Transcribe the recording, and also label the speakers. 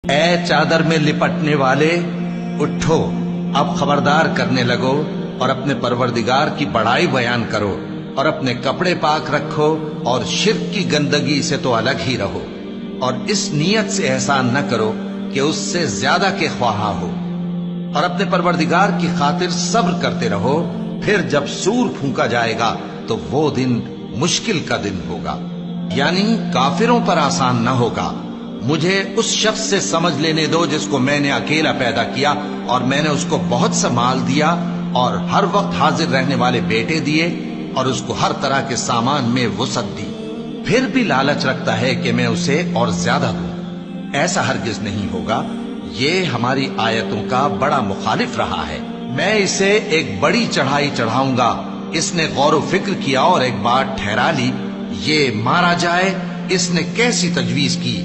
Speaker 1: اے چادر میں لپٹنے والے، اٹھو، اب خبردار کرنے لگو اور اپنے پروردگار کی بڑائی بیان کرو، اور اپنے کپڑے پاک رکھو اور شرک کی گندگی سے تو الگ ہی رہو، اور اس نیت سے احسان نہ کرو کہ اس سے زیادہ کے خواہاں ہو، اور اپنے پروردگار کی خاطر صبر کرتے رہو، پھر جب سور پھونکا جائے گا تو وہ دن مشکل کا دن ہوگا، یعنی کافروں پر آسان نہ ہوگا۔ مجھے اس شخص سے سمجھ لینے دو جس کو میں نے اکیلا پیدا کیا، اور میں نے اس کو بہت سا مال دیا اور ہر وقت حاضر رہنے والے بیٹے دیے، اور اس کو ہر طرح کے سامان میں وسعت دی، پھر بھی لالچ رکھتا ہے کہ میں اسے اور زیادہ دوں۔ ایسا ہرگز نہیں ہوگا، یہ ہماری آیتوں کا بڑا مخالف رہا ہے۔ میں اسے ایک بڑی چڑھائی چڑھاؤں گا، اس نے غور و فکر کیا اور ایک بات ٹھہرا لی، یہ مارا جائے، اس نے کیسی تجویز کی